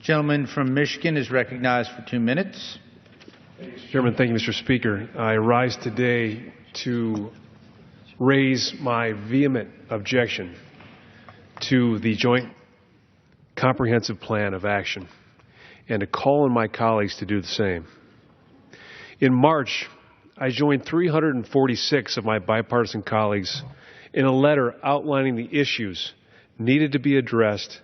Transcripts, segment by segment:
Gentleman from Michigan is recognized for 2 minutes. Mr. Chairman, thank you, Mr. Speaker. I rise today to raise my vehement objection to the Joint Comprehensive Plan of Action and to call on my colleagues to do the same. In March, I joined 346 of my bipartisan colleagues in a letter outlining the issues needed to be addressed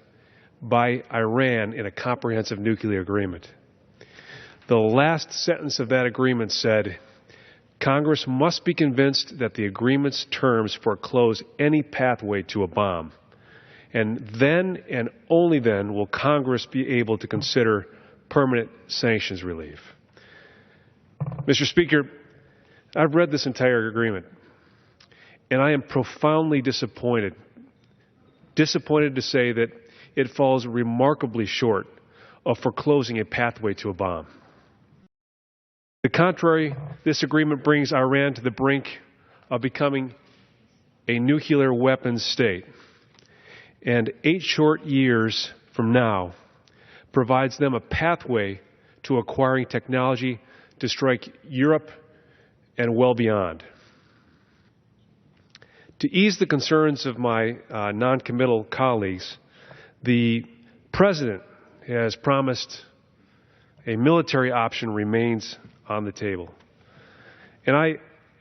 by Iran in a comprehensive nuclear agreement. The last sentence of that agreement said, Congress must be convinced that the agreement's terms foreclose any pathway to a bomb. And then and only then will Congress be able to consider permanent sanctions relief. Mr. Speaker, I've read this entire agreement, and I am profoundly disappointed. Disappointed to say that it falls remarkably short of foreclosing a pathway to a bomb. To the contrary, this agreement brings Iran to the brink of becoming a nuclear weapons state, and 8 short years from now provides them a pathway to acquiring technology to strike Europe and well beyond. To ease the concerns of my non-committal colleagues, the President has promised a military option remains on the table. And I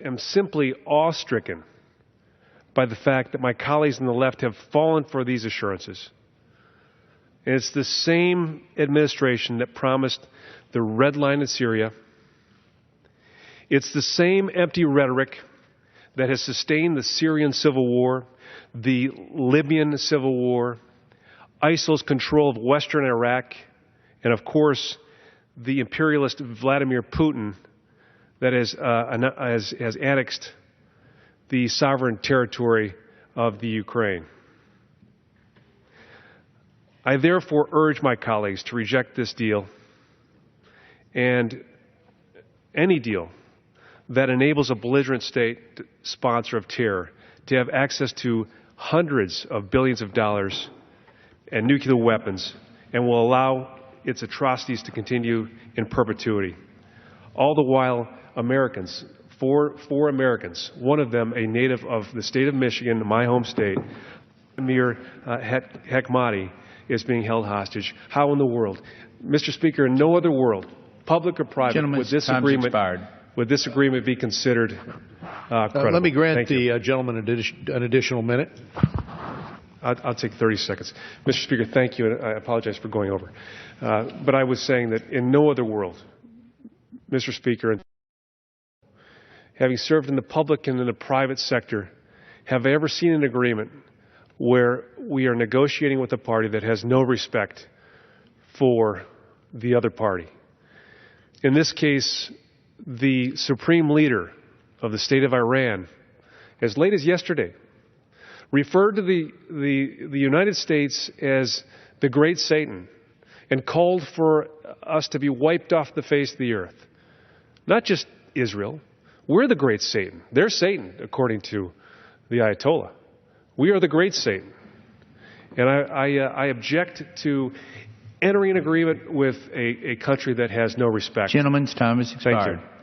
am simply awe-stricken by the fact that my colleagues on the left have fallen for these assurances. And it's the same administration that promised the red line in Syria. It's the same empty rhetoric that has sustained the Syrian civil war, the Libyan civil war, ISIL's control of western Iraq, and of course, the imperialist Vladimir Putin that has annexed the sovereign territory of the Ukraine. I therefore urge my colleagues to reject this deal and any deal that enables a belligerent state sponsor of terror to have access to hundreds of billions of dollars and nuclear weapons and will allow its atrocities to continue in perpetuity. All the while, Americans, four Americans, one of them a native of the state of Michigan, my home state, Amir Hekmati, is being held hostage. How in the world? Mr. Speaker, in no other world, public or private, would this agreement be considered credible? Let me grant the gentleman an additional minute. I'll take 30 seconds. Mr. Speaker, thank you, and I apologize for going over. But I was saying that in no other world, Mr. Speaker, having served in the public and in the private sector, have I ever seen an agreement where we are negotiating with a party that has no respect for the other party. In this case, the supreme leader of the state of Iran, as late as yesterday, referred to the United States as the great Satan and called for us to be wiped off the face of the earth. Not just Israel. We're the great Satan. They're Satan, according to the Ayatollah. We are the great Satan. And I object to entering an agreement with a country that has no respect. Gentleman's time has expired. Thank you.